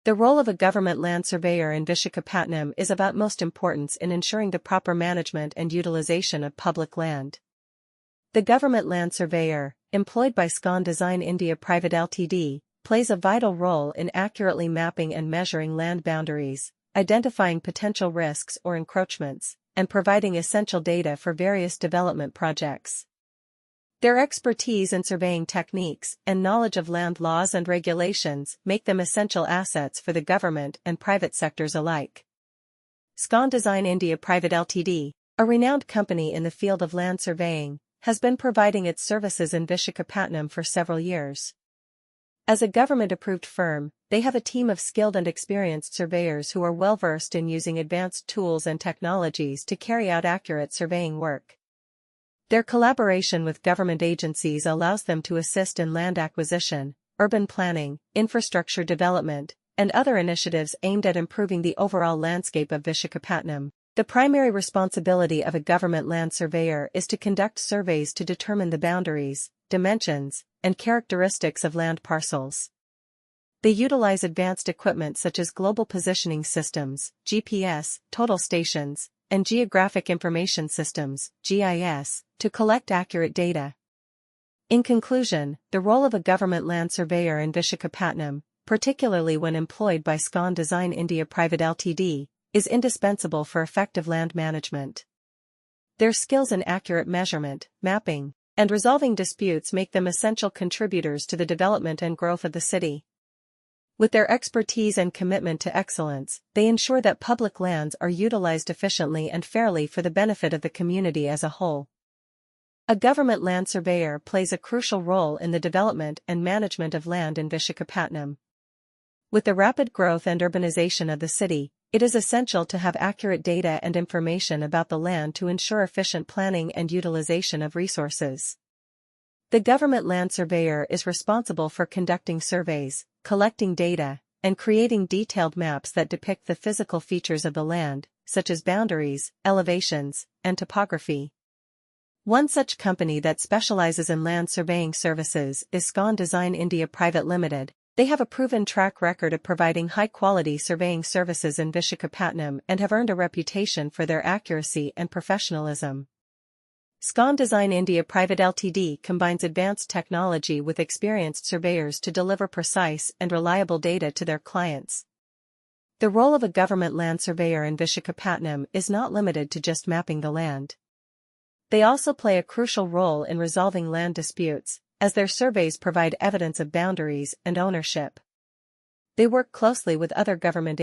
The role of a government land surveyor in Vishakapatnam is of utmost importance in ensuring the proper management and utilization of public land. The government land surveyor, employed by Scon Design India Pvt Ltd, plays a vital role in accurately mapping and measuring land boundaries, identifying potential risks or encroachments, and providing essential data for various development projects. Their expertise in surveying techniques and knowledge of land laws and regulations make them essential assets for the government and private sectors alike. Scon Design India Pvt Ltd, a renowned company in the field of land surveying, has been providing its services in Vishakapatnam for several years. As a government-approved firm, they have a team of skilled and experienced surveyors who are well-versed in using advanced tools and technologies to carry out accurate surveying work. Their collaboration with government agencies allows them to assist in land acquisition, urban planning, infrastructure development, and other initiatives aimed at improving the overall landscape of Vishakapatnam. The primary responsibility of a government land surveyor is to conduct surveys to determine the boundaries, dimensions, and characteristics of land parcels. They utilize advanced equipment such as global positioning systems, GPS, total stations, and geographic information systems, GIS, to collect accurate data. In conclusion, the role of a government land surveyor in Vishakapatnam, particularly when employed by Scon Design India Pvt Ltd, is indispensable for effective land management. Their skills in accurate measurement, mapping, and resolving disputes make them essential contributors to the development and growth of the city. With their expertise and commitment to excellence, they ensure that public lands are utilized efficiently and fairly for the benefit of the community as a whole. A government land surveyor plays a crucial role in the development and management of land in Vishakapatnam. With the rapid growth and urbanization of the city, it is essential to have accurate data and information about the land to ensure efficient planning and utilization of resources. The government land surveyor is responsible for conducting surveys, collecting data, and creating detailed maps that depict the physical features of the land, such as boundaries, elevations, and topography. One such company that specializes in land surveying services is Scon Design India Pvt Ltd. They have a proven track record of providing high-quality surveying services in Vishakapatnam and have earned a reputation for their accuracy and professionalism. Scon Design India Pvt Ltd combines advanced technology with experienced surveyors to deliver precise and reliable data to their clients. The role of a government land surveyor in Vishakapatnam is not limited to just mapping the land. They also play a crucial role in resolving land disputes, as their surveys provide evidence of boundaries and ownership. They work closely with other government agencies